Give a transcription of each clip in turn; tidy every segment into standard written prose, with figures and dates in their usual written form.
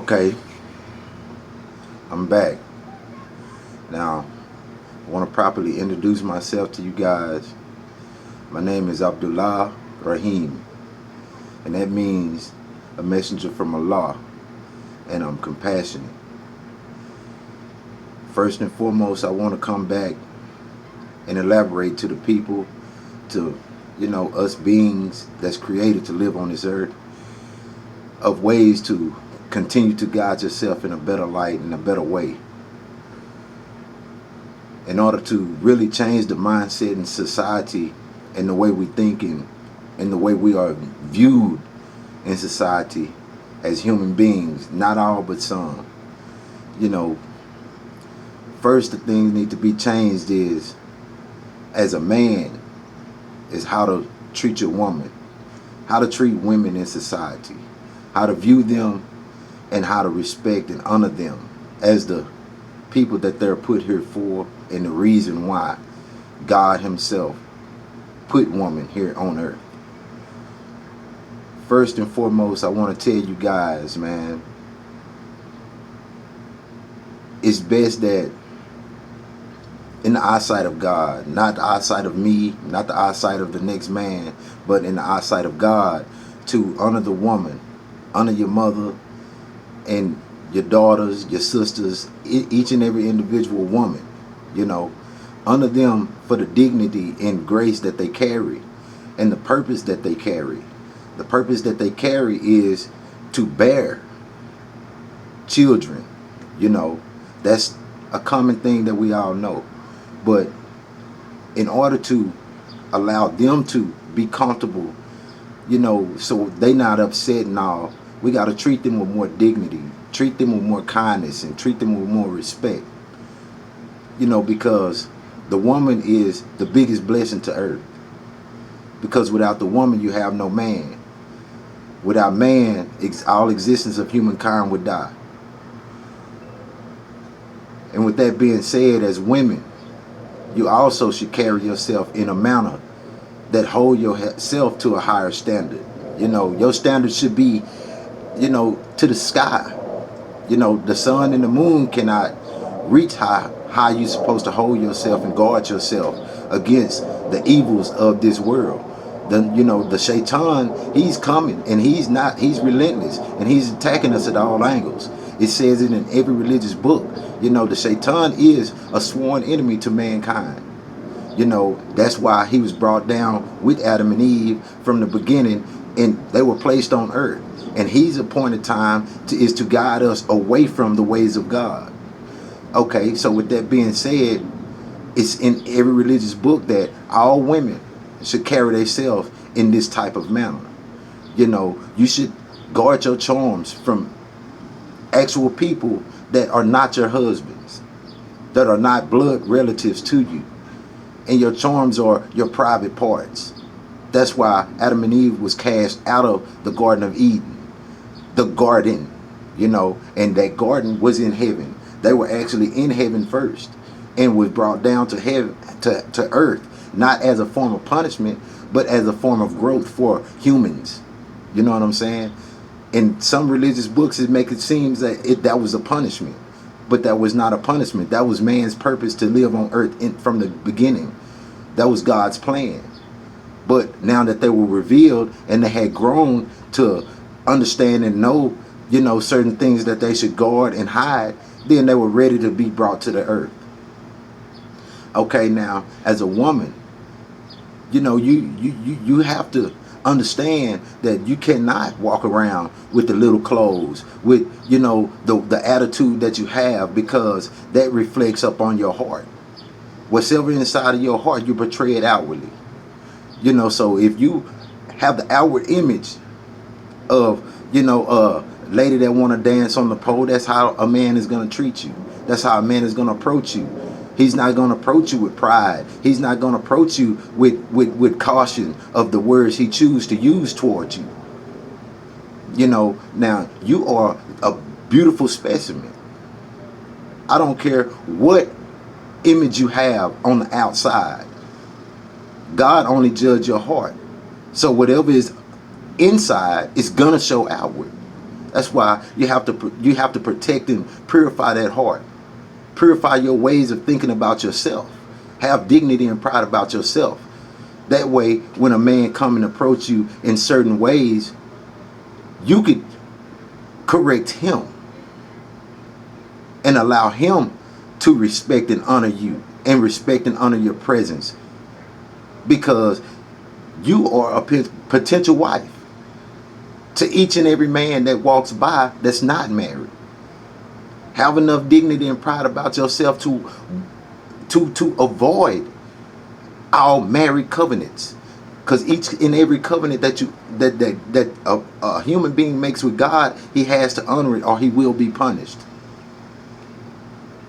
Okay, I'm back. Now, I want to properly introduce myself to you guys. My name is Abdullah Rahim, and that means a messenger from Allah, and I'm compassionate. First and foremost, I want to come back and elaborate to the people, to us beings that's created to live on this earth, of ways to continue to guide yourself in a better light, in a better way, in order to really change the mindset in society and the way we think and the way we are viewed in society as human beings. Not all, but some. You know, first the things need to be changed is, as a man, is how to treat your woman, how to treat women in society, how to view them, and how to respect and honor them as the people that they're put here for, and the reason why God himself put woman here on earth. First and foremost, I want to tell you guys, man, it's best that in the eyesight of God, not the eyesight of me, not the eyesight of the next man, but in the eyesight of God, to honor the woman, honor your mother and your daughters, your sisters, each and every individual woman, honor them for the dignity and grace that they carry and the purpose that they carry. The purpose that they carry is to bear children. That's a common thing that we all know. But in order to allow them to be comfortable, so they not upset and all, we got to treat them with more dignity, treat them with more kindness, and treat them with more respect. Because the woman is the biggest blessing to earth. Because without the woman, you have no man. Without man, all existence of humankind would die. And with that being said, as women, you also should carry yourself in a manner that hold yourself to a higher standard. Your standard should be, to the sky. The sun and the moon cannot reach how you're supposed to hold yourself and guard yourself against the evils of this world. The shaitan, he's coming, and he's relentless, and he's attacking us at all angles. It says it in every religious book. The shaitan is a sworn enemy to mankind. That's why he was brought down with Adam and Eve from the beginning, and they were placed on earth. And his appointed time is to guide us away from the ways of God. Okay, so with that being said, it's in every religious book that all women should carry themselves in this type of manner. You should guard your charms from actual people that are not your husbands, that are not blood relatives to you. And your charms are your private parts. That's why Adam and Eve was cast out of the Garden of Eden. The garden, and that garden was in heaven. They were actually in heaven first and was brought down to heaven, to earth, not as a form of punishment, but as a form of growth for humans. You know what I'm saying? In some religious books, it makes it seem that that was a punishment, but that was not a punishment. That was man's purpose to live on earth from the beginning. That was God's plan. But now that they were revealed and they had grown to understand and know, certain things that they should guard and hide, then they were ready to be brought to the earth. Okay, now as a woman, you have to understand that you cannot walk around with the little clothes, with the attitude that you have, because that reflects up on your heart. Whatever inside of your heart, you portray it outwardly. So if you have the outward image of lady that want to dance on the pole, that's how a man is going to treat you. That's how a man is going to approach you. He's not going to approach you with pride. He's not going to approach you with caution of the words he chooses to use towards you. Now you are a beautiful specimen. I don't care what image you have on the outside. God only judges your heart. So whatever is inside is going to show outward. That's why you have to protect and purify that heart. Purify your ways of thinking about yourself. Have dignity and pride about yourself. That way, when a man come and approach you in certain ways, you could correct him and allow him to respect and honor you and respect and honor your presence, because you are a potential wife to each and every man that walks by that's not married. Have enough dignity and pride about yourself to avoid our married covenants, because each and every covenant that a human being makes with God, he has to honor it or he will be punished.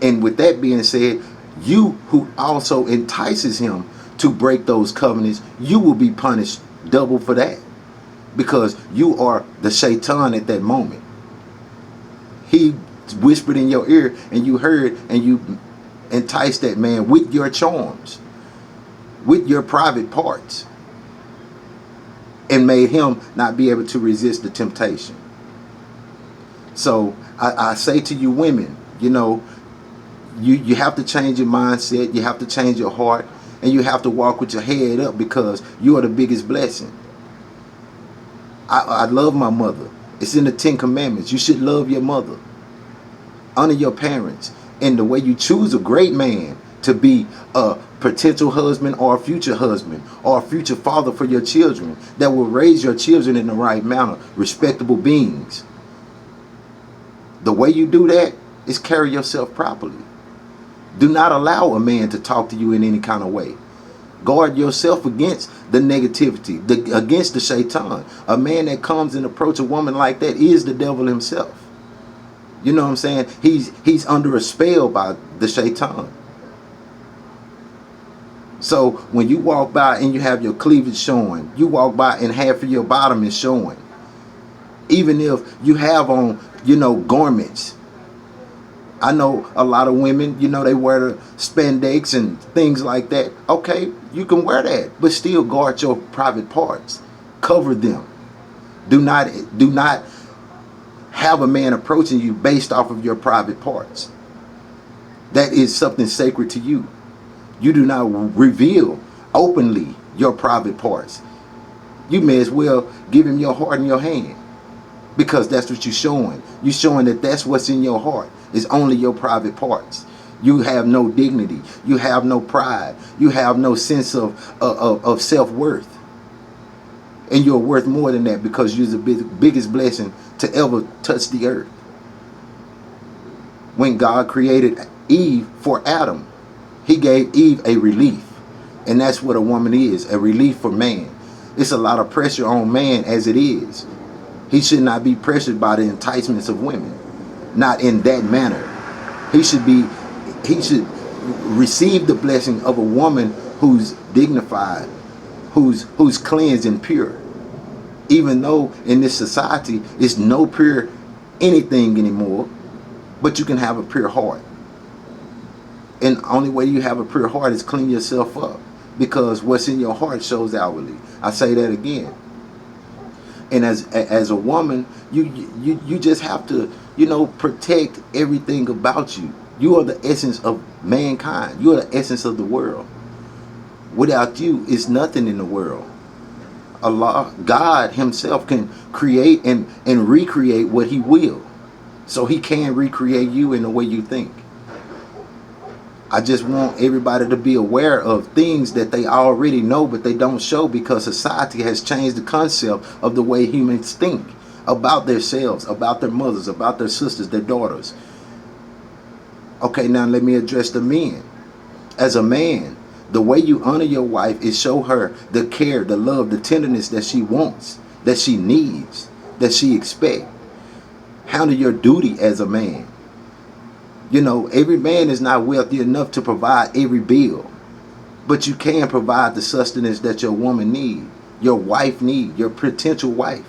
And with that being said, you who also entices him to break those covenants, you will be punished double for that, because you are the shaitan at that moment. He whispered in your ear and you heard, and you enticed that man with your charms, with your private parts, and made him not be able to resist the temptation. So I say to you women, you have to change your mindset, you have to change your heart, and you have to walk with your head up, because you are the biggest blessing. I love my mother. It's in the 10 Commandments. You should love your mother. Honor your parents. And the way you choose a great man to be a potential husband or a future husband or a future father for your children, that will raise your children in the right manner, respectable beings. The way you do that is carry yourself properly. Do not allow a man to talk to you in any kind of way. Guard yourself against the negativity, against the shaitan. A man that comes and approach a woman like that is the devil himself. You know what I'm saying? He's under a spell by the shaitan. So when you walk by and you have your cleavage showing, you walk by and half of your bottom is showing, even if you have on, garments. I know a lot of women, they wear the spandex and things like that. Okay, you can wear that, but still guard your private parts. Cover them. Do not have a man approaching you based off of your private parts. That is something sacred to you. You do not reveal openly your private parts. You may as well give him your heart in your hand, because that's what you're showing. You're showing that that's what's in your heart. It's only your private parts. You have no dignity. You have no pride. You have no sense of self-worth. And you're worth more than that, because you're the biggest blessing to ever touch the earth. When God created Eve for Adam, he gave Eve a relief. And that's what a woman is, a relief for man. It's a lot of pressure on man as it is. He should not be pressured by the enticements of women. Not in that manner. He should receive the blessing of a woman who's dignified, who's cleansed and pure. Even though in this society it's no pure anything anymore, but you can have a pure heart. And the only way you have a pure heart is clean yourself up, because what's in your heart shows outwardly. I say that again. And as a woman, you just have to, protect everything about you. You are the essence of mankind. You are the essence of the world. Without you, it's nothing in the world. Allah, God himself, can create and recreate what he will. So he can recreate you in the way you think. I just want everybody to be aware of things that they already know, but they don't show, because society has changed the concept of the way humans think about themselves, about their mothers, about their sisters, their daughters. Okay, now let me address the men. As a man, the way you honor your wife is show her the care, the love, the tenderness that she wants, that she needs, that she expects. Handle your duty as a man. Every man is not wealthy enough to provide every bill, but you can provide the sustenance that your woman needs, your wife needs, your potential wife.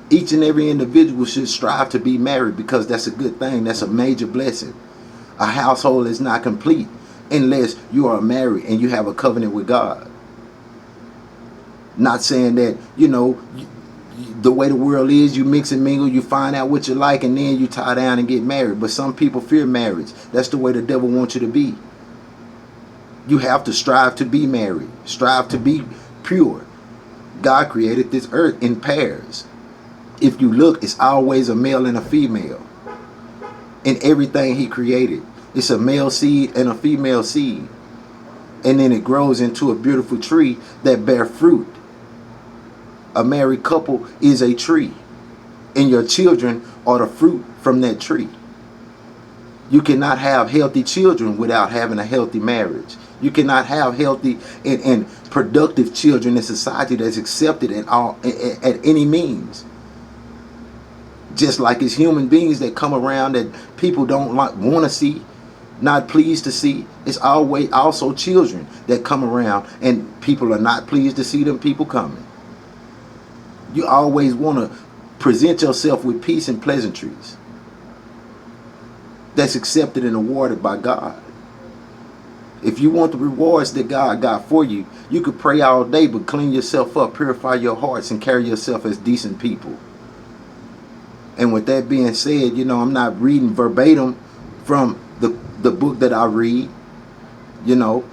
Each and every individual should strive to be married, because that's a good thing. That's a major blessing. A household is not complete unless you are married and you have a covenant with God. Not saying that, The way the world is, you mix and mingle, you find out what you like, and then you tie down and get married. But some people fear marriage. That's the way the devil wants you to be. You have to strive to be married. Strive to be pure. God created this earth in pairs. If you look, it's always a male and a female. In everything he created, it's a male seed and a female seed. And then it grows into a beautiful tree that bear fruit. A married couple is a tree, and your children are the fruit from that tree. You cannot have healthy children without having a healthy marriage. You cannot have healthy and productive children in society that's accepted at any means. Just like it's human beings that come around that people don't want to see, not pleased to see. It's always also children that come around and people are not pleased to see them people coming. You always want to present yourself with peace and pleasantries that's accepted and awarded by God. If you want the rewards that God got for you, you could pray all day, but clean yourself up, purify your hearts, and carry yourself as decent people. And with that being said, you know, I'm not reading verbatim from the book that I read, you know,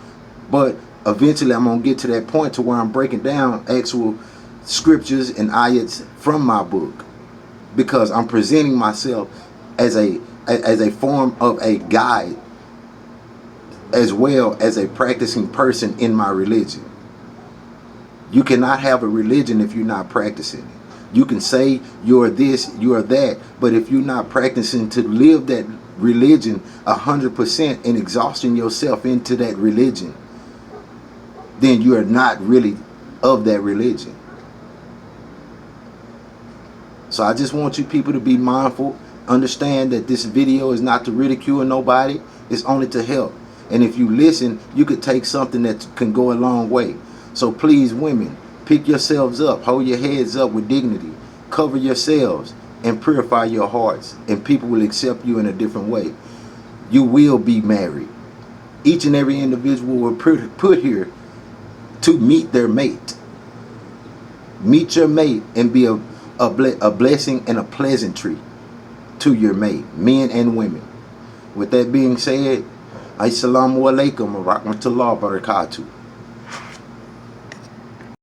but eventually I'm going to get to that point to where I'm breaking down actual scriptures and ayats from my book, because I'm presenting myself as a form of a guide as well as a practicing person in my religion. You cannot have a religion if you're not practicing it. You can say you're this, you're that, but if you're not practicing to live that religion 100% and exhausting yourself into that religion, then you are not really of that religion. So I just want you people to be mindful. Understand that this video is not to ridicule nobody. It's only to help. And if you listen, you could take something that can go a long way. So please, women, pick yourselves up. Hold your heads up with dignity. Cover yourselves and purify your hearts. And people will accept you in a different way. You will be married. Each and every individual will put here to meet their mate. Meet your mate and be a blessing and a pleasantry to your mate, men and women. With that being said, Assalamu alaikum wa rahmatullahi wa barakatuh.